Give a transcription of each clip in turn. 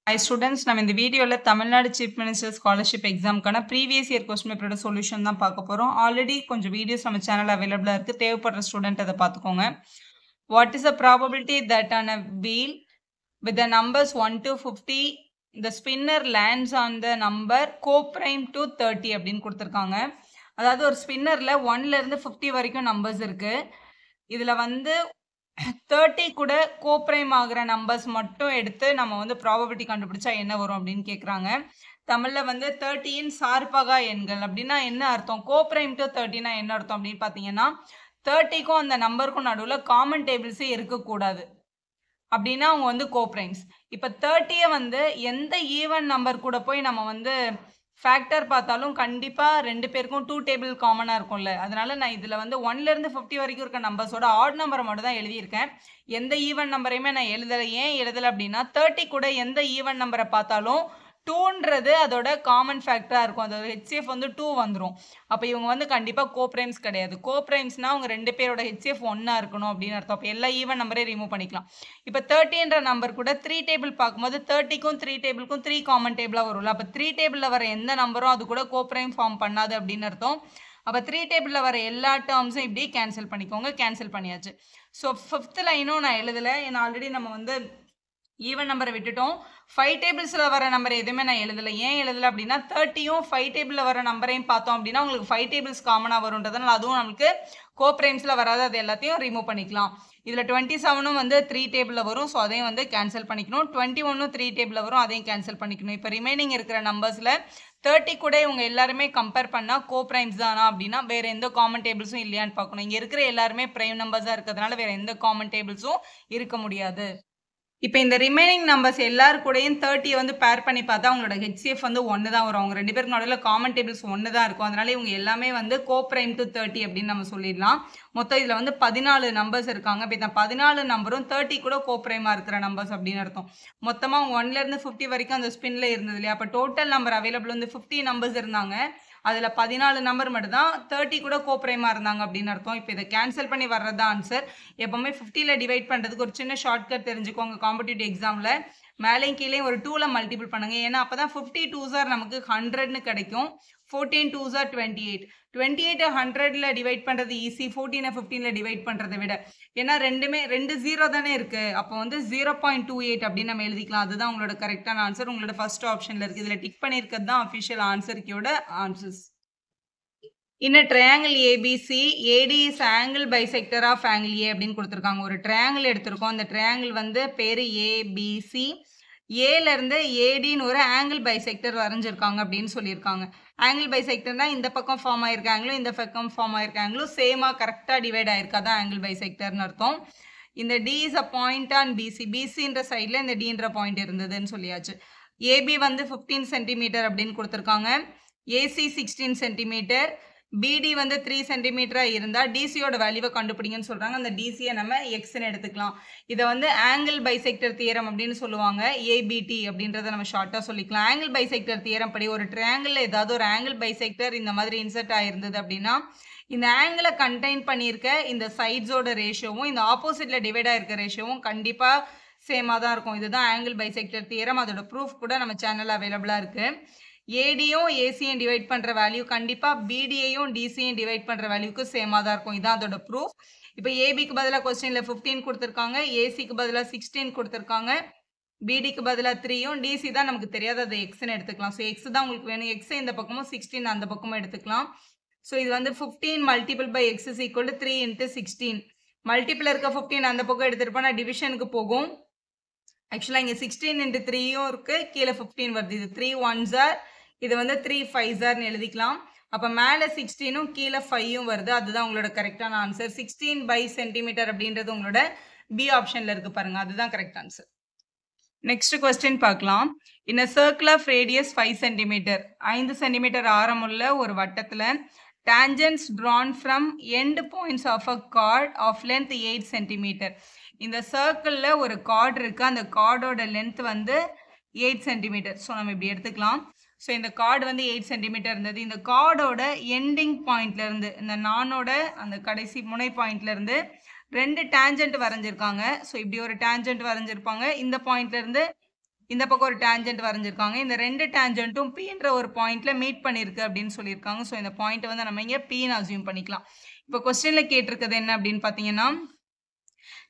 Hi students, நம்ம இந்த வீடியோல தமிழ்நாடு சீஃப் மினிஸ்டர் ஸ்காலர்ஷிப் எக்ஸாம்க்கான ப்ரீவியஸ் இயர் கொஸ்டின் பேப்பரோட சொல்யூஷன் தான் பார்க்க போறோம். ஆல்ரெடி கொஞ்சம் வீடியோஸ் நம்ம சேனல்ல அவைலபிளா இருக்கு. தேவைப்படுற ஸ்டூடெண்ட் அதை பார்த்துக்கோங்க. What is the probability that on a wheel with the numbers 1 to 50 the spinner lands on the number co-prime to 30 அப்படின்னு கொடுத்திருக்காங்க. அதாவது ஒரு ஸ்பின்னர்ல 1ல இருந்து 50 வரைக்கும் நம்பர்ஸ் இருக்கு. இதுல வந்து 30 கூட கோப்ரைம் ஆகுற நம்பர்ஸ் மட்டும் எடுத்து நம்ம வந்து ப்ராபபிலிட்டி கண்டுபிடிச்சா என்ன வரும் அப்படின்னு கேட்குறாங்க. தமிழ்ல வந்து 30 சார்பகா எண்கள் அப்படின்னா என்ன அர்த்தம்? கோப்ரைம் டு 30னா என்ன அர்த்தம் அப்படின்னு பார்த்தீங்கன்னா 30க்கும் அந்த நம்பருக்கும் நடுவில் காமன் டேபிள்ஸே இருக்கக்கூடாது அப்படின்னா அவங்க வந்து கோப்ரைம்ஸ். இப்போ 30யை வந்து எந்த ஈவன் நம்பர் கூட போய் நம்ம வந்து ஃபேக்டர் பார்த்தாலும் கண்டிப்பாக ரெண்டு பேருக்கும் 2 டேபிள் காமனாக இருக்கும்ல. அதனால நான் இதில் வந்து 1லேருந்து 50 வரைக்கும் இருக்க நம்பர்ஸோட ஆட் நம்பரை மட்டும் தான் எழுதியிருக்கேன். எந்த ஈவன் நம்பரையுமே நான் எழுதலை. ஏன் எழுதலை அப்படின்னா 30 கூட எந்த ஈவன் நம்பரை பார்த்தாலும் 2ன்றது அதோட காமன் ஃபேக்டராக இருக்கும். அதோட ஹெச்சிஎஃப் வந்து 2 வந்துடும். அப்போ இவங்க வந்து கண்டிப்பாக கோப்ரைம்ஸ் கிடையாது. கோப்ரைம்ஸ்னால் அவங்க ரெண்டு பேரோட ஹெச்சிஎஃப் 1 இருக்கணும் அப்படின்னு அர்த்தம். அப்போ எல்லா ஈவன் நம்பரையும் ரிமூவ் பண்ணிக்கலாம். இப்போ 30ன்ற நம்பர் கூட 3 டேபிள் பார்க்கும்போது 30க்கும் 3 டேபிளுக்கும் 3 காமன் டேபிளாக வரும்ல. அப்போ 3 டேபிளில் வர எந்த நம்பரும் அது கூட கோப்ரைம் ஃபார்ம் பண்ணாது அப்படின்னு அர்த்தம். அப்போ 3 டேபிளில் வர எல்லா டேர்ம்ஸும் இப்படி கேன்சல் பண்ணிக்கோங்க. கேன்சல் பண்ணியாச்சு. ஸோ 5th லைனும் நான் எழுதலை. ஏன்னா ஆல்ரெடி நம்ம வந்து ஈவன் நம்பரை விட்டுட்டோம். 5 டேபிள்ஸில் வர நம்பர் எதுவுமே நான் எழுதலை. ஏன் எழுதலை அப்படின்னா 30யும் 5 டேபிளில் வர நம்பரையும் பார்த்தோம் அப்படின்னா உங்களுக்கு 5 டேபிள்ஸ் காமனாக வரும்ன்றதுனால அதுவும் நம்மளுக்கு கோப்ரைம்ஸில் வராது. அது எல்லாத்தையும் ரிமூவ் பண்ணிக்கலாம். இதில் 27ம் வந்து 3 டேபிளில் வரும். ஸோ அதையும் வந்து கேன்சல் பண்ணிக்கணும். 21ம் 3 டேபிளில் வரும். அதையும் கேன்சல் பண்ணிக்கணும். இப்போ ரிமைனிங் இருக்கிற நம்பர்ஸில் 30 கூட இவங்க எல்லாருமே கம்பேர் பண்ணால் கோப்ரைம்ஸ் தானா அப்படின்னா வேறு எந்த காமன் டேபிள்ஸும் இல்லையான்னு பார்க்கணும். இங்கே இருக்கிற எல்லாருமே ப்ரைம் நம்பர்ஸாக இருக்கிறதுனால வேறு எந்த காமன் டேபிள்ஸும் இருக்க முடியாது. இப்போ இந்த ரிமைனிங் நம்பர்ஸ் எல்லாரு கூடயும் 30 வந்து பேர் பண்ணி பார்த்தா அவங்களோட ஹெச்சிஎஃப் வந்து 1 தான் வரும். அவங்க ரெண்டு பேருக்கு நடுவில் காமன் டேபிள்ஸ் 1 தான் இருக்கும். அதனால இவங்க எல்லாமே வந்து கோப்ரைம் டு 30 அப்படின்னு நம்ம சொல்லிடலாம். மொத்தம் இதில் வந்து 14 நம்பர்ஸ் இருக்காங்க. இப்போ இந்த 14 நம்பரும் 30 கூட கோப்ரைமாக இருக்கிற நம்பர்ஸ் அப்படின்னு அர்த்தம். மொத்தமாக 1லேருந்து 50 வரைக்கும் அந்த ஸ்பின்ல இருந்தது இல்லையா? அப்போ டோட்டல் நம்பர் அவைலபிள் வந்து 50 நம்பர்ஸ் இருந்தாங்க. அதில் 14 நம்பர் மட்டும் தான் 30 கூட கோப்ரைமாக இருந்தாங்க அப்படின்னு அர்த்தம். இப்போ இதை கேன்சல் பண்ணி வர்றது தான் ஆன்சர். எப்போவுமே 50ல் டிவைட் பண்ணுறதுக்கு ஒரு சின்ன ஷார்ட்கட் தெரிஞ்சுக்கோங்க. காம்படிட்டிவ் எக்ஸாமில் மேலேயும் கீழே ஒரு 2ல் மல்டிபிள் பண்ணுங்க. ஏன்னா அப்போ தான் 50 2s நமக்கு 100ன்னு கிடைக்கும். 14 2s 28. 28 100ல் டிவைட் பண்ணுறது ஈஸி. 14 15ல் டிவைட் பண்ணுறதை விட. ஏன்னா ரெண்டுமே 2 0 தானே இருக்குது. அப்போ வந்து 0.28 அப்படின்னு நம்ம எழுதிக்கலாம். அதுதான் உங்களோட கரெக்டான ஆன்சர். உங்களோட ஃபர்ஸ்ட் ஆப்ஷனில் இருக்குது. இதில் டிக் பண்ணியிருக்கிறது தான் அஃபிஷியல் ஆன்சருக்கோட answers. In a triangle ABC, AD is angle bisector of angle A அப்படின்னு கொடுத்துருக்காங்க. ஒரு ட்ரையாங்கிள் எடுத்திருக்கோம். அந்த ட்ரையாங்கிள் வந்து பேர் ABC. ஏலேருந்து ஏடின்னு ஒரு ஆங்கிள் பைசெக்டர் வரைஞ்சிருக்காங்க அப்படின்னு சொல்லியிருக்காங்க. ஆங்கிள் பைசெக்டர்னா இந்த பக்கம் ஃபார்ம் ஆயிருக்க ஆங்கிளும் இந்த பக்கம் ஃபார்ம் ஆயிருக்க ஆங்கிளும் சேமாக கரெக்டாக டிவைட் ஆயிருக்கா தான் ஆங்கிள் பைசெக்டர்னு அர்த்தம். இந்த D is a point on BC. BCன்ற சைடில் இந்த Dன்ற பாயிண்ட் இருந்ததுன்னு சொல்லியாச்சு. AB வந்து 15 சென்டிமீட்டர் அப்படின்னு கொடுத்துருக்காங்க. AC 16 centimetre. BD வந்து 3 சென்டிமீட்டராக இருந்தால் டிசியோட வேல்யூவை கண்டுபிடிங்கன்னு சொல்கிறாங்க. அந்த டிசியை நம்ம எக்ஸ்ன்னு எடுத்துக்கலாம். இதை வந்து ஆங்கிள் பைசெக்டர் தியரம் அப்படின்னு சொல்லுவாங்க. ஏபிடி அப்படின்றத நம்ம ஷார்ட்டாக சொல்லிக்கலாம். ஆங்கிள் பைசெக்டர் தியரம் படி ஒரு ட்ரையாங்கிளில் ஏதாவது ஒரு ஆங்கிள் பைசெக்டர் இந்த மாதிரி இன்சர்ட் ஆகிருந்தது அப்படின்னா இந்த ஆங்கிளை கண்டெயின் பண்ணியிருக்க இந்த சைட்ஸோட ரேஷியோவும் இந்த ஆப்போசிட்டில் டிவைட் ஆகிருக்க ரேஷியோவும் கண்டிப்பாக சேமாக தான் இருக்கும். இதுதான் ஆங்கிள் பைசெக்டர் தியரம். அதோட ப்ரூஃப் கூட நம்ம சேனலில் அவைலபிளாக இருக்குது. ஏடியும் ஏசியும் டிவைட் பண்ணுற வேல்யூ கண்டிப்பாக பிடியையும் டிசியும் டிவைட் பண்ணுற வேல்யூக்கு சேமாக தான் இருக்கும். இதான் அதோட ப்ரூஃப். இப்போ ஏபிக்கு பதிலாக கொஸ்டினில் 15 கொடுத்துருக்காங்க. ஏசிக்கு பதிலாக 16 கொடுத்துருக்காங்க. பிடிக்கு பதிலாக 3யும் டிசி தான் நமக்கு தெரியாது. அதை எக்ஸ்ன்னு எடுத்துக்கலாம். ஸோ எக்ஸ் தான் உங்களுக்கு வேணும். எக்ஸ் இந்த பக்கமும் 16 அந்த பக்கமும் எடுத்துக்கலாம். ஸோ இது வந்து 15 multiple by x is equal to 3 × 16. Multiple இருக்க 15 அந்த பக்கம் எடுத்துகிட்டு போனால் டிவிஷனுக்கு போகும். ஆக்சுவலாக இங்கே 16 × 3யும் இருக்குது. கீழே 15 வருது. இது 3 1s இது வந்து 3 5s எழுதிக்கலாம். அப்போ மேலே 16ம் கீழே 5ம் வருது. அதுதான் உங்களோட கரெக்டான ஆன்சர். 16 by சென்டிமீட்டர் அப்படின்றது உங்களோட பி ஆப்ஷனில் இருக்குது பாருங்கள். அதுதான் கரெக்ட் ஆன்சர். நெக்ஸ்ட் கொஸ்டின் பார்க்கலாம். In a circle of radius 5 centimetre 5 centimetre ஆரமுள்ள ஒரு வட்டத்தில் tangents drawn from end points of a chord of length 8 centimetre. இந்த சர்க்கிளில் ஒரு கார்டு இருக்குது. அந்த கார்டோட லென்த் வந்து 8 சென்டிமீட்டர். ஸோ நம்ம இப்படி எடுத்துக்கலாம். ஸோ இந்த கார்டு வந்து 8 சென்டிமீட்டர் இருந்தது. இந்த கார்டோட எண்டிங் பாயிண்ட்லேருந்து இந்த நானோட அந்த கடைசி முனை பாயிண்ட்லேருந்து 2 டேஞ்சன்ட் வரைஞ்சிருக்காங்க. ஸோ இப்படி ஒரு டேஞ்சன்ட் வரைஞ்சிருப்பாங்க. இந்த பாயிண்ட்லேருந்து இந்த பக்கம் ஒரு டேஞ்சன்ட் வரைஞ்சிருக்காங்க. இந்த ரெண்டு டேஞ்சன்ட்டும் Pன்ற ஒரு பாயிண்ட்ல மீட் பண்ணிருக்கு அப்படின்னு சொல்லியிருக்காங்க. ஸோ இந்த பாயிண்ட் வந்து நம்ம இங்கே Pன்னு அசியூம் பண்ணிக்கலாம். இப்போ கொஸ்டின்ல கேட்டிருக்கிறது என்ன அப்படின்னு பார்த்தீங்கன்னா,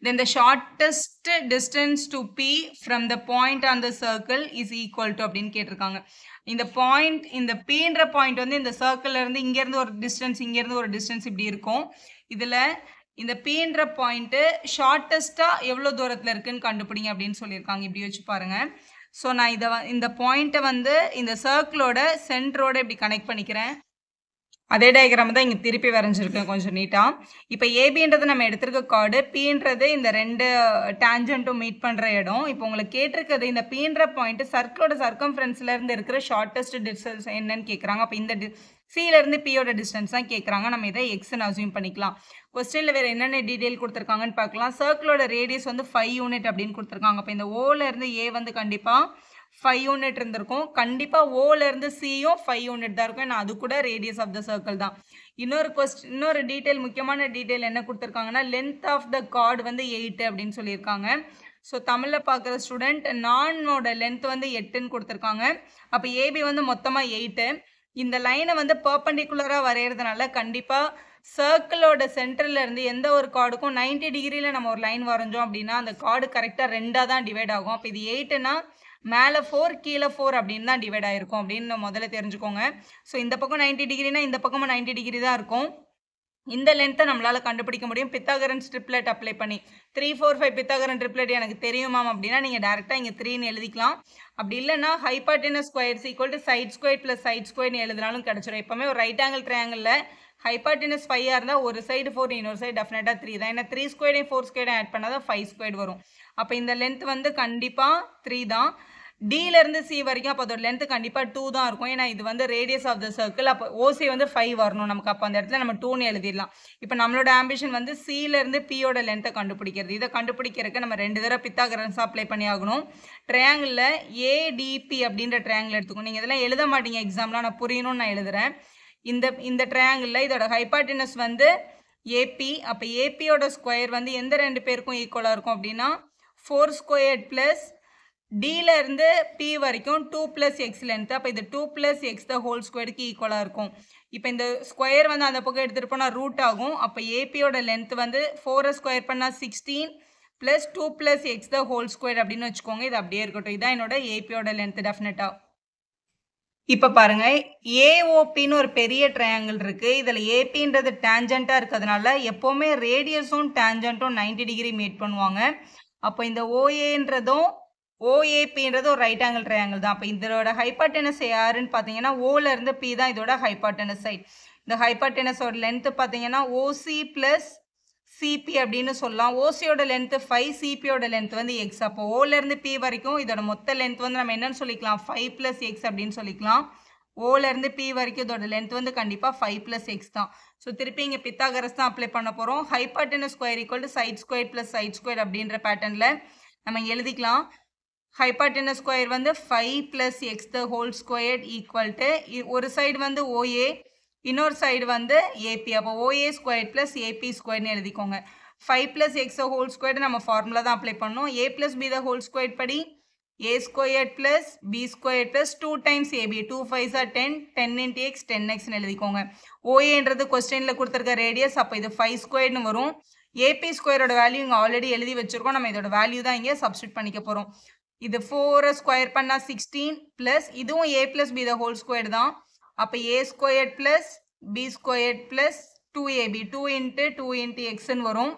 then the shortest distance to P from the point on the circle is equal to அப்படின்னு கேட்டிருக்காங்க. இந்த பாயிண்ட், இந்த Pன்ற பாயிண்ட் வந்து இந்த சர்க்கிள்ல இருந்து இங்க இருந்து ஒரு டிஸ்டன்ஸ், இங்க இருந்து ஒரு டிஸ்டன்ஸ் இப்படி இருக்கும். இதுல இந்த Pன்ற பாயிண்ட் ஷார்ட்டஸ்டா எவ்வளவு தூரத்துல இருக்குன்னு கண்டுபிடிங்க அப்படின்னு சொல்லியிருக்காங்க. இப்படி வச்சு பாருங்க. ஸோ நான் இந்த பாயிண்ட்டை வந்து இந்த சர்க்கிளோட சென்டரோட இப்படி கனெக்ட் பண்ணிக்கிறேன். அதே டயக்ராம் தான் இங்கே திருப்பி வரைஞ்சிருக்கேன் கொஞ்சம் நீட்டாக. இப்போ ஏபின்றது நம்ம எடுத்திருக்க கார்டு, Pன்றது இந்த ரெண்டு டேஞ்சன்ட்டும் மீட் பண்ணுற இடம். இப்போ உங்களுக்கு கேட்டிருக்கிறது இந்த Pன்ற பாயிண்ட் சர்க்கிளோட சர்க்கம்ஃபரன்ஸ்ல இருந்து இருக்கிற ஷார்ட்டஸ்ட் டிஸ்டன்ஸ் என்னன்னு கேட்குறாங்க. அப்போ இந்த சியிலேருந்து Pயோட டிஸ்டன்ஸ் தான் கேட்குறாங்க. நம்ம இதை எக்ஸ்ன்னு அசியூம் பண்ணிக்கலாம். கொஸ்டினில் வேறு என்னென்ன டீட்டெயில் கொடுத்துருக்காங்கன்னு பார்க்கலாம். சர்க்கிளோட ரேடியஸ் வந்து 5 யூனிட் அப்படின்னு கொடுத்துருக்காங்க. அப்போ இந்த ஓலேருந்து ஏ வந்து கண்டிப்பாக 5 யூனிட் இருந்திருக்கும். கண்டிப்பாக ஓலேருந்து சியும் 5 யூனிட் தான் இருக்கும். ஏன்னா அது கூட ரேடியஸ் ஆஃப் த சர்க்கிள் தான். இன்னொரு டீட்டெயில், முக்கியமான டீட்டெயில் என்ன கொடுத்துருக்காங்கன்னா, லென்த் ஆஃப் த கார்டு வந்து 8 அப்படின்னு சொல்லியிருக்காங்க. ஸோ தமிழில் பார்க்குற ஸ்டூடெண்ட் நானோட லென்த் வந்து 8ன்னு கொடுத்துருக்காங்க. அப்போ ஏபி வந்து மொத்தமாக 8. இந்த லைனை வந்து பர்பண்டிகுலராக வரைகிறதுனால கண்டிப்பாக சர்க்கிளோட சென்டர்ல இருந்து எந்த ஒரு கார்டுக்கும் 90 டிகிரியில் நம்ம ஒரு லைன் வரைஞ்சோம் அப்படின்னா அந்த கார்டு கரெக்டாக 2ஆக தான் டிவைட் ஆகும். அப்போ இது 8னா மேலே 4 கீழே 4 அப்படின்னு தான் டிவைட் ஆகிருக்கும் அப்படின்னு முதல்ல தெரிஞ்சுக்கோங்க. ஸோ இந்த பக்கம் 90 டிகிரினா இந்த பக்கமும் 90 டிகிரி தான் இருக்கும். இந்த லென்த்தை நம்மளால் கண்டுபிடிக்க முடியும் பித்தாகரன் ட்ரிப்ளெட் அப்ளை பண்ணி. 3, 4, 5 பித்தாகரன் ட்ரிப்ளெட் எனக்கு தெரியுமாம் அப்படின்னா நீங்கள் டேரெக்டாக இங்கே 3ன்னு எழுதிக்கலாம். அப்படி இல்லைன்னா hypotenuse squares equal to side square plus side ஸ்கொயர்னு எழுதினாலும் கிடச்சிடும். எப்போவுமே ஒரு ரைட் ஆங்கிள் ட்ரையாங்கிளில் ஹைபார்டெனஸ் 5 இருந்தால் ஒரு சைடு 4, இன்னொரு சைடு டெஃபினட்டாக 3 தான். ஏன்னா 3 ஸ்கொயர்டையும் 4 ஸ்கொயர்டையும் ஆட் பண்ணால் தான் 5 ஸ்கொயர் வரும். அப்போ இந்த லென்த் வந்து கண்டிப்பாக 3 தான். டிலேருந்து சி வரைக்கும் அப்போ அதோட லென்த்து கண்டிப்பாக 2 தான் இருக்கும். ஏன்னா இது வந்து ரேடியஸ் ஆஃப் த சர்க்கிள். அப்போ ஓசி வந்து 5 வரணும் நமக்கு. அப்போ அந்த இடத்துல நம்ம 2ன்னு எழுதிடலாம். இப்போ நம்மளோட ஆம்பிஷன் வந்து சியிலேருந்து பியோட லென்த்தை கண்டுபிடிக்கிறது. இதை கண்டுபிடிக்கிறதுக்கு நம்ம 2 தடவை பித்தாகரன்ஸ் அப்ளை பண்ணி ஆகணும். ட்ரையாங்கிளில் ஏடிபி அப்படின்ற ட்ரையாங்கிள் எடுத்துக்கணும். நீங்கள் இதெல்லாம் எழுத மாட்டீங்க எக்ஸாம்லாம், நான் புரியணும்னு நான் எழுதுகிறேன். இந்த ட்ரையாங்கிளில் இதோட ஹைபார்டெனஸ் வந்து ஏபி. அப்போ ஏபியோட ஸ்கொயர் வந்து எந்த 2 பேருக்கும் ஈக்குவலாக இருக்கும் அப்படின்னா 4 ஸ்கொயர் ப்ளஸ் டில இருந்து பி வரைக்கும் 2 + x லென்த். அப்போ இது 2 + x த ஹோல் ஸ்கொயருக்கு ஈக்குவலாக இருக்கும். இப்போ இந்த ஸ்கொயர் வந்து அந்த பக்கம் எடுத்துகிட்டு போனால் ரூட் ஆகும். அப்போ ஏபியோட லென்த் வந்து 4 ஸ்கொயர் பண்ணால் 16 + 2 + x த ஹோல் ஸ்கொயர் அப்படின்னு வச்சுக்கோங்க. இது அப்படியே இருக்கட்டும். இதான் என்னோட ஏபியோட லென்த் டெஃபினட்டாக. இப்போ பாருங்க, ஏஓபின்னு ஒரு பெரிய ட்ரையாங்கிள் இருக்குது. இதில் ஏபின்றது டேஞ்சண்ட்டாக இருக்கிறதுனால எப்போவுமே ரேடியஸும் டேஞ்சண்ட்டும் 90 டிகிரி மீட் பண்ணுவாங்க. அப்போ இந்த ஓஏன்றதும் ஓஏபின்றது ஒரு ரைட் ஆங்கிள் ட்ரையாங்கிள் தான். அப்போ இதோட ஹைபார்டெனஸ் யாருன்னு பார்த்தீங்கன்னா ஓலேருந்து பி தான் இதோட ஹைபார்டெனஸ் சைட். இந்த ஹைபார்டெனஸோட லென்த்து பார்த்தீங்கன்னா ஓசி ப்ளஸ் சிபி அப்படின்னு சொல்லலாம். ஓசியோட லென்த்து 5, சிபியோட லென்த் வந்து எக்ஸ். அப்போ ஓலேருந்து பி வரைக்கும் இதோட மொத்த லென்த் வந்து நம்ம என்னன்னு சொல்லிக்கலாம், 5 + x அப்படின்னு சொல்லிக்கலாம். ஓலேருந்து பி வரைக்கும் இதோட லென்த் வந்து கண்டிப்பாக 5 + x தான். ஸோ திருப்பி இங்கே பித்தாகரஸ் தான் அப்ளை பண்ண போகிறோம். Hypotenuse square equal to side square plus side square அப்படின்ற பேட்டர்னில் நம்ம எழுதிக்கலாம். ஹைபார்டெனஸ் ஸ்கொயர் வந்து 5 + x the whole square equal to ஒரு சைடு வந்து ஓஏ, இன்னொரு சைடு வந்து ஏபி. அப்போ ஓஏ ஸ்கொயர் ப்ளஸ் ஏபி ஸ்கொயர்னு எழுதிக்கோங்க. 5 + x ஹோல் ஸ்கொயர் நம்ம ஃபார்முலா தான் அப்ளை பண்ணோம். a + b the whole square படி a square plus b square plus 2 times ab. 2 5s are 10, 10 × x 10xன்னு எழுதிக்கோங்க. ஓஏன்றது கொஸ்டினில் கொடுத்துருக்க ரேடியஸ். அப்போ இது 5 ஸ்கொயர்னு வரும். ஏபி ஸ்கொயரோட வேல்யூ இங்கே ஆல்ரெடி எழுதி வச்சுருக்கோம். நம்ம இதோட வேல்யூ தான் இங்கே சப்ஸ்டியூட் பண்ணிக்க போகிறோம். இது 4 ஸ்கொயர் பண்ணால் 16 ப்ளஸ் இதுவும் a + b the whole square தான். அப்போ a square plus b square plus 2ab 2 × 2 × xன்னு வரும்.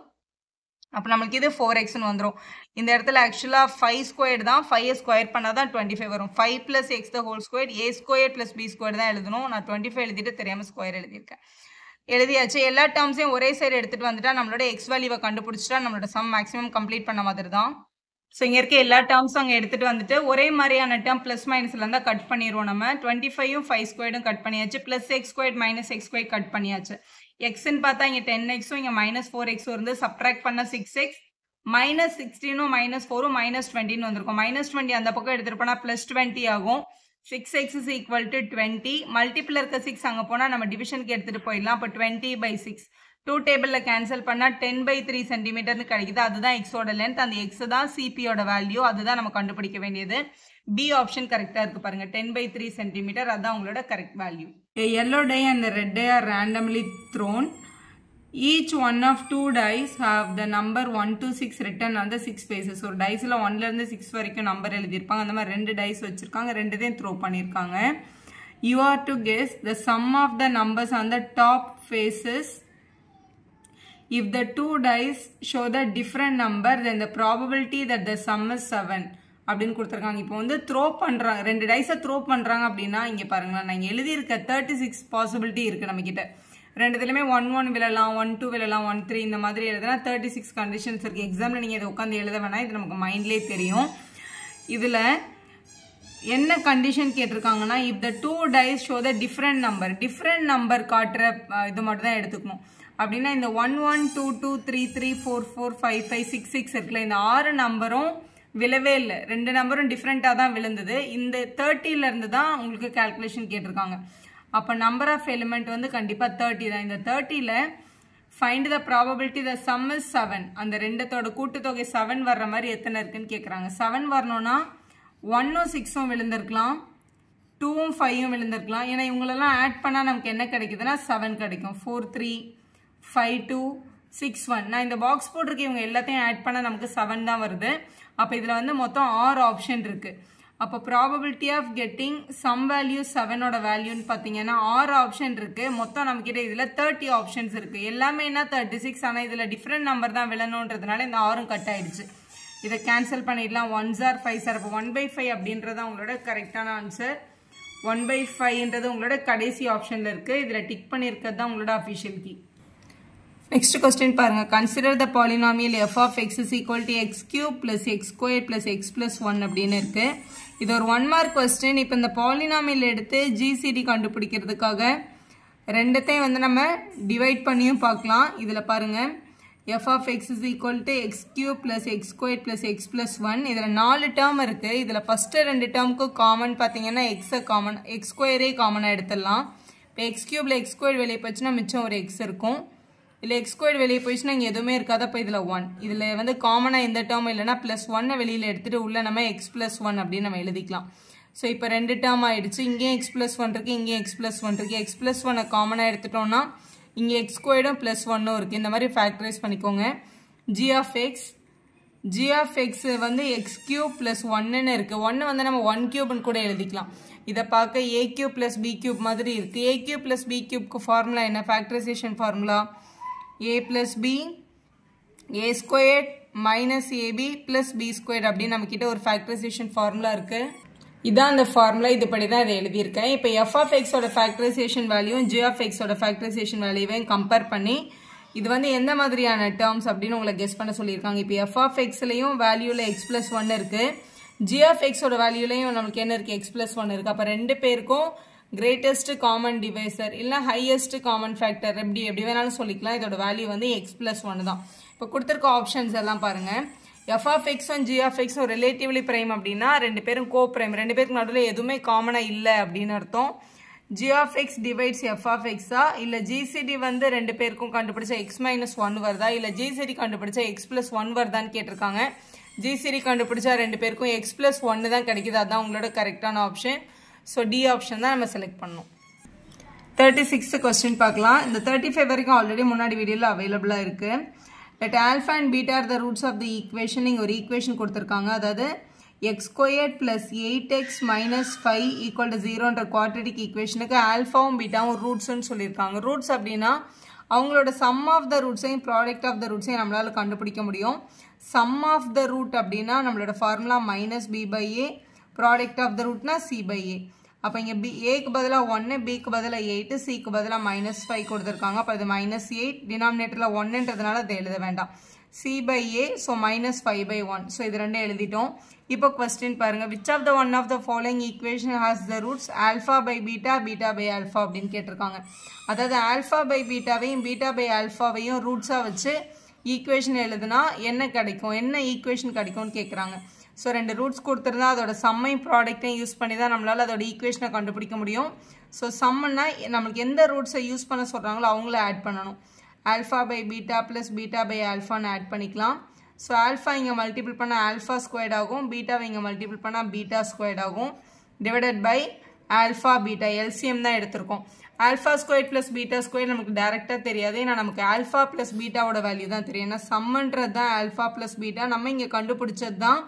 அப்போ நம்மளுக்கு இது 4xன்னு வந்துடும். இந்த இடத்துல ஆக்சுவலாக 5 ஸ்கொயர் தான். 5 ஸ்கொயர் பண்ணால் தான் 25 வரும். 5 + x the whole square a square plus b square தான் எழுதணும். நான் 25 எழுதிட்டு தெரியாமல் ஸ்கொயர் எழுதியிருக்கேன். எழுதியாச்சு. எல்லா டேர்ம்ஸையும் ஒரே சைடு எடுத்துகிட்டு வந்துட்டா நம்மளோட எக்ஸ் வேல்யூவை கண்டுபிடிச்சிட்டா நம்மளோட சம் மேக்ஸிமம் கம்ப்ளீட் பண்ண மாதிரி தான். ஸோ இங்கே இருக்க எல்லா டேர்ம்ஸும் அங்கே எடுத்துகிட்டு வந்துட்டு ஒரே மாதிரியான டேர்ம் ப்ளஸ் மைனஸில் இருந்தால் கட் பண்ணிடுவோம். நம்ம 25ம் 5 ஸ்கொயர்டும் கட் பண்ணியாச்சு. Plus x square minus x square cut பண்ணியாச்சு. எக்ஸ்ன்னு பார்த்தா இங்கே 10xம் இங்கே -4x இருந்து சப்ட்ராக்ட் பண்ண 6x, -16ம் -4ம் -20ன்னு வந்திருக்கும். -20 அந்த பக்கம் எடுத்துகிட்டு போனால் +20 ஆகும். 6x is equal to 20. Multiple இருக்க 6 அங்கே போனால் நம்ம டிவிஷனுக்கு எடுத்துகிட்டு போயிடலாம். அப்போ 20/6 2 டேபிளில் கேன்சல் பண்ணால் 10/3 சென்டிமீட்டர்னு கிடைக்குது. அதுதான் எக்ஸோட லென்த். அந்த எக்ஸ் தான் சிபியோட வேல்யூ. அதுதான் நம்ம கண்டுபிடிக்க வேண்டியது. பி ஆப்ஷன் கரெக்டாக இருக்குது பாருங்கள். 10/3 சென்டிமீட்டர், அதுதான் உங்களோட correct value. A yellow die and the red die are randomly thrown. Each one of two dice have the number 1 to 6 written on the 6 faces. ஒரு டைஸில் 1லேருந்து 6 வரைக்கும் நம்பர் எழுதியிருப்பாங்க. அந்த மாதிரி 2 டைஸ் வச்சுருக்காங்க, 2தையும் த்ரோ பண்ணியிருக்காங்க. You are to guess the sum of the numbers on the top faces. If the two dice show the different number, then the probability that the sum is 7 அப்படின்னு கொடுத்துருக்காங்க. இப்போ வந்து throw பண்ணுறாங்க, 2 டைஸை throw பண்ணுறாங்க அப்படின்னா இங்கே பாருங்களேன், நான் இங்கே எழுதியிருக்க 36 பாசிபிலிட்டி இருக்குது நம்மக்கிட்ட. ரெண்டுத்துலையுமே 1-1 விழலாம், 1-2 விழலாம், 1-3 இந்த மாதிரி எழுதுனா 36 கண்டிஷன்ஸ் இருக்குது. எக்ஸாமில் நீங்கள் இதை உட்காந்து எழுத வேணாம், இது நமக்கு மைண்ட்லேயே தெரியும். இதில் என்ன condition கேட்டிருக்காங்கன்னா, if the two dice show the different number காட்டுற இது மட்டும் தான் எடுத்துக்கணும். அப்படின்னா இந்த 1-1-2-2 3-3 4-4 5-5 6-6 இருக்குல்ல, இந்த 6 நம்பரும் விழவே இல்லை, 2 நம்பரும் டிஃப்ரெண்ட்டாக தான் விழுந்தது. இந்த 30லேருந்து தான் உங்களுக்கு கேல்குலேஷன் கேட்டிருக்காங்க. அப்போ நம்பர் ஆஃப் எலிமெண்ட் வந்து கண்டிப்பாக 30 தான். இந்த 30ல் find the probability the sum is 7. அந்த ரெண்டத்தோட கூட்டுத்தொகை 7 வர்ற மாதிரி எத்தனை இருக்குன்னு கேட்குறாங்க. 7 வரணும்னா 1ம் 6ம் விழுந்திருக்கலாம், 2ம் 5ம் விழுந்திருக்கலாம். ஏன்னா இவங்களெல்லாம் ஆட் பண்ணால் நமக்கு என்ன கிடைக்குதுன்னா 7 கிடைக்கும். 4-3 5-2 6-1. நான் இந்த பாக்ஸ் போட்டிருக்கேன், இவங்க எல்லாத்தையும் ஆட் பண்ணால் நமக்கு 7 தான் வருது. அப்போ இதில் வந்து மொத்தம் 6 ஆப்ஷன் இருக்குது. அப்போ probability of getting sum value 7ஓட வேல்யூன்னு பார்த்தீங்கன்னா 6 ஆப்ஷன் இருக்குது. மொத்தம் நம்மக்கிட்ட இதில் 30 ஆப்ஷன்ஸ் இருக்குது. எல்லாமே என்ன 36, ஆனால் இதில் டிஃப்ரெண்ட் நம்பர் தான் விழணுன்றதுனால இந்த 6ம் கட் ஆயிடுச்சு. இதை கேன்சல் பண்ணிடலாம். 1s are 5s are. அப்போ 1/5 அப்படின்றது உங்களோட கரெக்டான ஆன்சர். 1/5ன்றது உங்களோட கடைசி ஆப்ஷனில் இருக்குது. இதில் டிக் பண்ணியிருக்கிறது தான் உங்களோட அஃபிஷியல் கீ. நெக்ஸ்ட் கொஸ்டின் பாருங்க. Consider the polynomial f of x is equal to x cube plus x squared plus x plus 1 அப்படின்னு இருக்கு. இது ஒரு 1 மார்க் கொஸ்டின். இப்போ இந்த பாலினாமியல் எடுத்து GCD கண்டுபிடிக்கிறதுக்காக ரெண்டத்தையும் வந்து நம்ம டிவைட் பண்ணியும் பார்க்கலாம். இதில் பாருங்க, f of x is equal to x cube plus x squared plus x plus 1. இதில் 4 டேர்ம் இருக்கு. இதில் ஃபர்ஸ்ட் 2 டேர்முக்கு காமன் பார்த்தீங்கன்னா x ஸ்கொயரே காமனாக எடுத்துடலாம். இப்போ x கியூப்ல x ஸ்கொயர் வெளியே போச்சுன்னா மிச்சம் ஒரு x இருக்கும். இல்லை எக்ஸ் ஸ்கொயர் வெளியே போயிடுச்சுன்னா இங்கே எதுவுமே இருக்காது. அப்போ இதில் 1, இதில் வந்து காமனாக இந்த டேர்ம் இல்லைனா +1 வெளியில் எடுத்துகிட்டு உள்ள நம்ம x + 1 அப்படின்னு நம்ம எழுதிக்கலாம். ஸோ இப்போ 2 டேர்ம் ஆகிடுச்சு. இங்கேயும் x + 1 இருக்குது, இங்கேயும் x + 1 இருக்குது. x + 1 காமனாக எடுத்துட்டோம்னா இங்கே x ஸ்கொயர்டும் +1 இருக்குது. இந்த மாதிரி ஃபேக்டரைஸ் பண்ணிக்கோங்க. g of x வந்து x கியூப் + 1ன்னு இருக்குது. 1 வந்து நம்ம 1 கியூப்னு கூட எழுதிக்கலாம். இதை பார்க்க a கியூப் + b கியூப் மாதிரி இருக்குது. a கியூப் + b கியூப்க்கு ஃபார்முலா என்ன? Factorisation formula a plus b a squared minus ab plus b squared அப்படின்னு நம்ம கிட்ட ஒரு ஃபேக்டரைசேஷன் ஃபார்முலா இருக்கு. இதான் அந்த ஃபார்முலா, இதுபடி தான் இதை எழுதியிருக்கேன். இப்போ f of x ஓட ஃபேக்டரைசேஷன் வேல்யூவும் g of x ஓட ஃபேக்டரைசேஷன் வேல்யூவையும் கம்பேர் பண்ணி இது வந்து எந்த மாதிரியான டேர்ம்ஸ் அப்படின்னு உங்களை கெஸ் பண்ண சொல்லியிருக்காங்க. இப்போ f of xலையும் வேல்யூவில் x + 1 இருக்கு, g of x ஓட வேல்யூலையும் நமக்கு என்ன இருக்கு? x + 1 இருக்கு. அப்போ ரெண்டு பேருக்கும் கிரேட்டஸ்ட் காமன் டிவைசர் இல்லை ஹையஸ்ட் காமன் ஃபேக்டர் எப்படி வேணாலும் சொல்லிக்கலாம். இதோட வேல்யூ வந்து x + 1 தான். இப்போ கொடுத்துருக்க ஆப்ஷன்ஸ் எல்லாம் பாருங்க. f of x and g of x relatively prime அப்படின்னா ரெண்டு பேரும் கோ பிரைம், ரெண்டு பேருக்கு நடுவில் எதுவுமே காமனாக இல்லை அப்படின்னு அர்த்தம். g of x divides f of x இல்லை GCD வந்து ரெண்டு பேருக்கும் கண்டுபிடிச்ச x - 1 வருதா, இல்லை GCD கண்டுபிடிச்ச x + 1 வருதான்னு கேட்டிருக்காங்க. GCD கண்டுபிடிச்சா ரெண்டு பேருக்கும் x + 1 தான் கிடைக்குது. அதுதான் உங்களோட கரெக்டான ஆப்ஷன். ஸோ டி ஆப்ஷன் தான் நம்ம செலக்ட் பண்ணணும். 36th கொஸ்டின் பார்க்கலாம். இந்த 35 வரைக்கும் ஆல்ரெடி முன்னாடி வீடியோவில் அவைலபிளாக இருக்குது. Let alpha and beta are the roots of the equation. இங்கே ஒரு ஈக்குவேஷன் கொடுத்துருக்காங்க. அதாவது x² + 8x - 5 = 0ன்ற குவாட்ரடிக் ஈக்குவேஷனுக்கு ஆல்ஃபாவும் பீட்டாவும் ரூட்ஸ்ன்னு சொல்லியிருக்காங்க. ரூட்ஸ் அப்படின்னா அவங்களோட சம் ஆஃப் த ரூட்ஸையும் ப்ராடக்ட் ஆஃப் த ரூட்ஸையும் நம்மளால் கண்டுபிடிக்க முடியும். சம் ஆஃப் த ரூட் அப்படின்னா நம்மளோட formula -b/a, product of the ரூட்னா c/a. அப்போ இங்கே ஏக்கு பதிலாக 1, பிக்கு பதிலாக 8, சிக்கு பதிலாக -5 கொடுத்துருக்காங்க. அப்போ அது -8 டினாமினேட்டரில் 1ன்றதுனால அதை எழுத வேண்டாம். c/a, so -5/1. ஸோ இது ரெண்டும் எழுதிட்டோம். இப்போ கொஸ்டின் பாருங்கள். Which of the one of the following equation has the roots α/β, β/α அப்படின்னு கேட்டிருக்காங்க. அதாவது α/βவையும் β/αவையும் ரூட்ஸாக வச்சு ஈக்குவேஷன் எழுதுனா என்ன கிடைக்கும், என்ன ஈக்குவேஷன் கிடைக்கும்னு கேட்குறாங்க. ஸோ ரெண்டு ரூட்ஸ் கொடுத்துருந்தா அதோட சம்மையும் ப்ராடக்டையும் யூஸ் பண்ணி தான் நம்மளால் அதோட ஈக்குவேஷனை கண்டுபிடிக்க முடியும். ஸோ சம்முன்னா நம்மளுக்கு எந்த ரூட்ஸை யூஸ் பண்ண சொல்கிறாங்களோ அவங்கள ஆட் பண்ணணும். α/β + β/αன்னு ஆட் பண்ணிக்கலாம். ஸோ ஆல்ஃபா இங்கே மல்டிபிள் பண்ணால் ஆல்ஃபா ஸ்கொயர்ட் ஆகும், பீட்டாவை இங்கே மல்டிபிள் பண்ணால் பீட்டா ஸ்கொயர்ட் ஆகும், divided by alpha beta. LCM தான் எடுத்திருக்கோம். Alpha square plus beta square நமக்கு டேரெக்டாக தெரியாது, ஏன்னா நமக்கு ஆல்ஃபா ப்ளஸ் பீட்டாவோட வேல்யூ தான் தெரியும். ஏன்னா சம்மன்றது தான் ஆல்ஃபா ப்ளஸ் பீட்டா, நம்ம இங்கே கண்டுபிடிச்சது தான்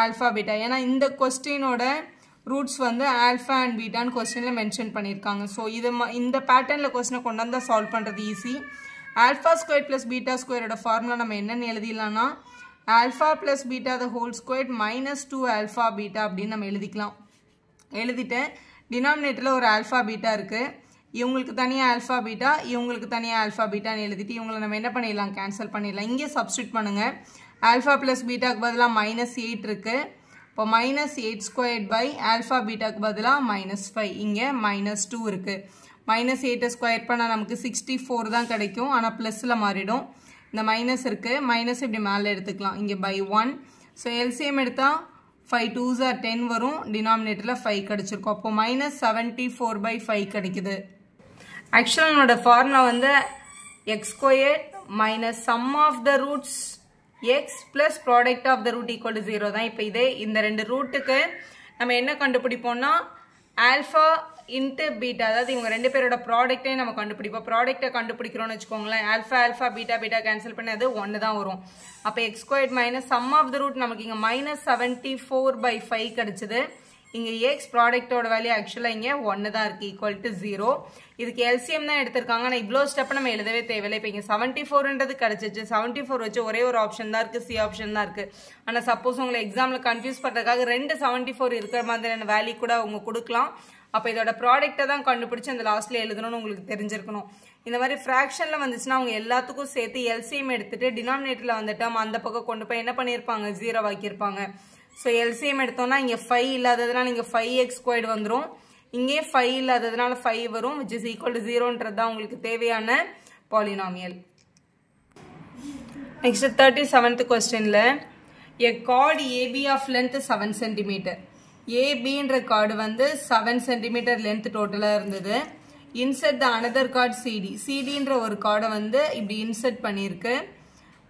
ஆல்ஃபா பீட்டா. ஏன்னா இந்த கொஸ்டினோட ரூட்ஸ் வந்து ஆல்ஃபா அண்ட் பீட்டான்னு கொஸ்டினில் மென்ஷன் பண்ணியிருக்காங்க. ஸோ இந்த பேட்டர்னில் கொஸ்டினை கொண்டு வந்தால் சால்வ் பண்ணுறது easy. Alpha square plus beta ஸ்கொயரோட ஃபார்முலா நம்ம என்னென்னு எழுதிடலாம்னா alpha plus beta the whole square minus 2 alpha beta அப்படின்னு நம்ம எழுதிக்கலாம். எழுதிட்டு டினாமினேட்டரில் ஒரு ஆல்ஃபா பீட்டா இருக்குது, இவங்களுக்கு தனியாக ஆல்ஃபா பீட்டா, இவங்களுக்கு தனியாக ஆல்ஃபா பீட்டான்னு எழுதிட்டு இவங்களை நம்ம என்ன பண்ணிடலாம், கேன்சல் பண்ணிடலாம். இங்கே சப்ஸ்டியூட் பண்ணுங்கள். ஆல்ஃபா ப்ளஸ் பீட்டாக்கு பதிலாக -8 இருக்குது. இப்போ -8 ஸ்கொயர்ட் பை ஆல்ஃபா பீட்டாக்கு பதிலாக -5, இங்கே -2 இருக்குது. -8 ஸ்கொயர் பண்ணால் நமக்கு 64 தான் கிடைக்கும், ஆனால் ப்ளஸில் மாறிடும். இந்த மைனஸ் இருக்குது, மைனஸ் இப்படி மேலே எடுத்துக்கலாம், இங்கே பை 1. ஸோ எல்சிஎம் எடுத்தால் 5 2s are 10 வரும், டினாமினேட்டரில் 5 கிடச்சிருக்கும். அப்போ -74/5 கிடைக்குது. ஆக்சுவலாக என்னோட ஃபார்முலா வந்து x square minus sum of the roots x plus product of the root equal to 0 தான். இப்போ இதே இந்த ரெண்டு ரூட்டுக்கு நம்ம என்ன கண்டுபிடிப்போம்னா ஆல்ஃபா இன்ட்டு பீட்டா, அதாவது இவங்க ரெண்டு பேரோட ப்ராடக்டே நம்ம கண்டுபிடிப்போம். ப்ராடக்டை கண்டுபிடிக்கிறோம்னு வச்சுக்கோங்களேன், alpha alpha beta beta cancel பண்ணி அது 1 தான் வரும். அப்போ x square minus sum of the root நமக்கு இங்கே -74/5 கிடச்சிது. இங்கே எக்ஸ் ப்ராடக்டோட வேல்யூ ஆக்சுவலாக இங்கே 1 தான் இருக்குது, ஈக்குவல் டு 0. இதுக்கு எல்சிஎம் தான் எடுத்திருக்காங்க, ஆனால் இவ்வளோ ஸ்டெப் நம்ம எழுதவே தேவையில்லை. இப்போ இங்கே 74ன்றது கிடச்சிச்சு, 74 வச்சு ஒரே ஒரு ஆப்ஷன் தான் இருக்குது, சி ஆப்ஷன் தான் இருக்குது. ஆனால் சப்போஸ் உங்களை எக்ஸாமில் கன்ஃபியூஸ் பண்ணுறதுக்காக 2 74 இருக்கிற மாதிரியான வேல்யூ கூட அவங்க கொடுக்கலாம். அப்போ இதோட ப்ராடக்ட்டை தான் கண்டுபிடிச்சி அந்த லாஸ்ட்டில் எழுதணும்னு உங்களுக்கு தெரிஞ்சிருக்கணும். இந்த மாதிரி ஃப்ராக்ஷனில் வந்துச்சுன்னா அவங்க எல்லாத்துக்கும் சேர்த்து எல்சிஎம் எடுத்துகிட்டு டினாமினேட்டரில் வந்துட்டு அந்த பக்கம் கொண்டு போய் என்ன பண்ணியிருப்பாங்க, 0 ஆக்கியிருப்பாங்க. ஸோ எல்சிஎம் எடுத்தோம்னா இங்கே 5 இல்லாததுனால இங்கே 5x² வந்துடும், இங்கே 5 இல்லாததுனால 5 வரும், which is equal to 0ன்றது தான் உங்களுக்கு தேவையான பாலினாமியல். நெக்ஸ்ட் 37th கொஸ்டினில் a chord AB of length 7 cm. ABன்ற card வந்து 7 cm லென்த் டோட்டலாக இருந்தது. Insert the another card CD. CDன்ற ஒரு கார்டை வந்து இப்படி இன்செர்ட் பண்ணியிருக்கு.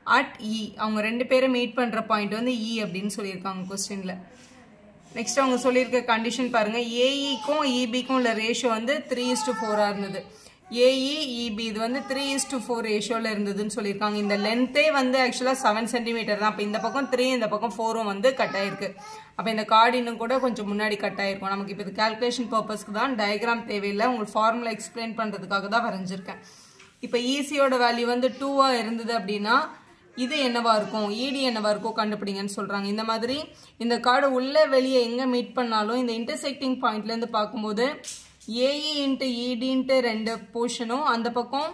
அட் E, அவங்க ரெண்டு பேரும் மீட் பண்ணுற பாயிண்ட் வந்து E அப்படின்னு சொல்லியிருக்காங்க கொஸ்டினில். நெக்ஸ்ட் அவங்க சொல்லியிருக்க கண்டிஷன் பாருங்கள், ஏஇக்கும் இபிக்கும் உள்ள ரேஷியோ வந்து 3:4 இருந்தது. ஏஇ இபி இது வந்து 3:4 ரேஷியோவில் இருந்ததுன்னு சொல்லியிருக்காங்க. இந்த லென்த்தே வந்து ஆக்சுவலாக 7 cm தான். அப்போ இந்த பக்கம் 3 இந்த பக்கம் 4ம் வந்து கட் ஆயிருக்கு. அப்போ இந்த கார்டு இன்னும் கூட கொஞ்சம் முன்னாடி கட் ஆயிருக்கும். நமக்கு இப்போ இது கால்குலேஷன் பர்பஸ்க்கு தான், டயக்ராம் தேவையில்லை, உங்களுக்கு ஃபார்முலா எக்ஸ்பிளைன் பண்ணுறதுக்காக தான் வரைஞ்சிருக்கேன். இப்போ ஈசியோட வேல்யூ வந்து 2 இருந்தது அப்படின்னா இது என்னவா இருக்கும், இடி என்னவா இருக்கும் கண்டுபிடிங்கன்னு சொல்கிறாங்க. இந்த மாதிரி இந்த கார்டு உள்ளே வெளியே எங்கே மீட் பண்ணாலும் இந்த இன்டர்செக்டிங் பாயிண்ட்லேருந்து பார்க்கும்போது ஏஇ இன்ட்டு இடின்ட்டு 2 போர்ஷனும் அந்த பக்கம்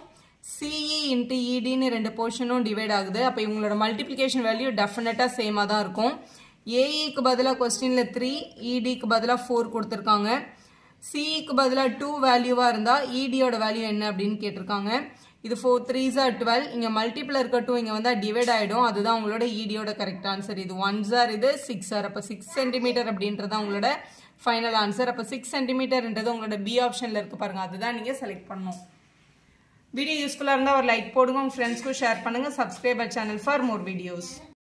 சிஇ இன்ட்டு இடின்னு 2 போர்ஷனும் டிவைட் ஆகுது. அப்போ இவங்களோட மல்டிப்ளிகேஷன் வேல்யூ டெஃபினட்டாக சேமாக தான் இருக்கும். ஏஇக்கு பதிலாக கொஸ்டினில் 3, இடிக்கு பதிலாக 4 கொடுத்துருக்காங்க. சிஇக்கு பதிலாக 2 வேல்யூவாக இருந்தால் இடியோட வேல்யூ என்ன அப்படின்னு கேட்டிருக்காங்க. இது 4 3s are 12, இங்கே மல்டிபிள் இருக்க 2 இங்கே வந்தால் டிவைட் ஆகிடும், அதுதான் உங்களோட இடியோட கரெக்ட் ஆன்சர். இது 1s are, இது 6s are. அப்போ 6 cm அப்படின்றது உங்களோட ஃபைனல் ஆன்சர். அப்போ 6 cmன்றது உங்களோட பி ஆப்ஷனில் இருக்குது பாருங்கள், அதுதான் நீங்கள் செலக்ட் பண்ணணும். வீடியோ யூஸ்ஃபுல்லாக இருந்தால் ஒரு லைக் போடுங்க, உங்கள் ஃப்ரெண்ட்ஸ்க்கும் ஷேர் பண்ணுங்கள். Subscribe our channel for more videos.